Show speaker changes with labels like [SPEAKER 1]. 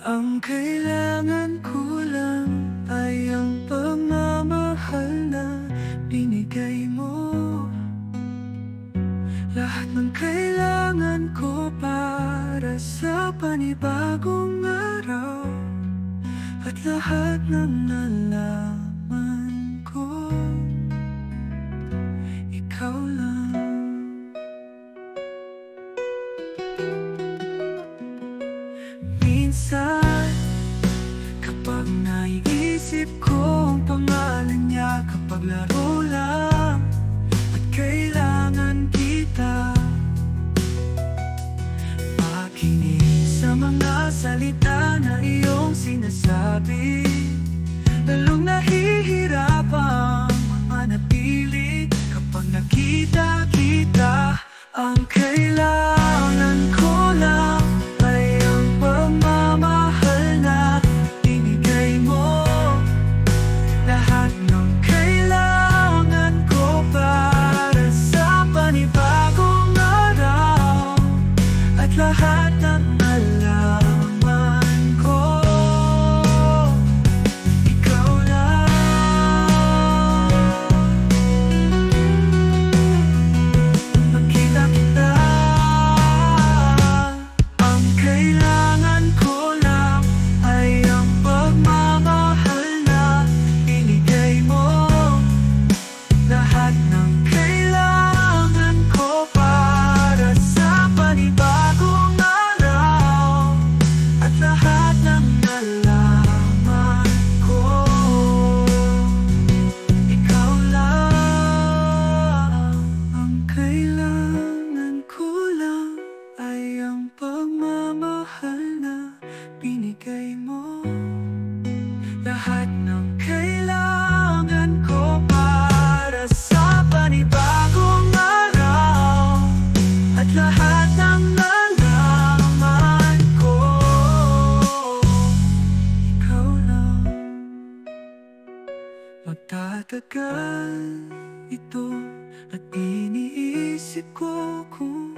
[SPEAKER 1] Ang kailangan ko lang ay ang pagmamahal na binigay mo. Lahat ng kailangan ko para sa panibagong araw, at lahat ng nalaman ko, ikaw lang. Minsan, kapag naiisip ko ang pangalan niya, kapag laro lang at kailangan kita, makinig sa mga salita na iyong sinasabi. Lalong nahihirapang manatili kapag nakita kita. Ang kailangan ko lang ay ang pagmamahal na binigay mo. Lahat ng kailangan ko para sa panibagong araw, at lahat ng nalaman ko, ikaw lang. Magkita kita, ang kailangan ko lang ay ang pagmamahal na binigay mo. Lahat ng kailangan ko para sa panibagong araw, at lahat ng nalaman ko, ikaw lang. Ang kailangan ko lang ay ang pagmamahal na binigay mo. Lahat ng kailangan ko para sa panibagong araw, at lahat ng nalaman ko, ikaw lang. Magtatagal ito at iniisip ko kung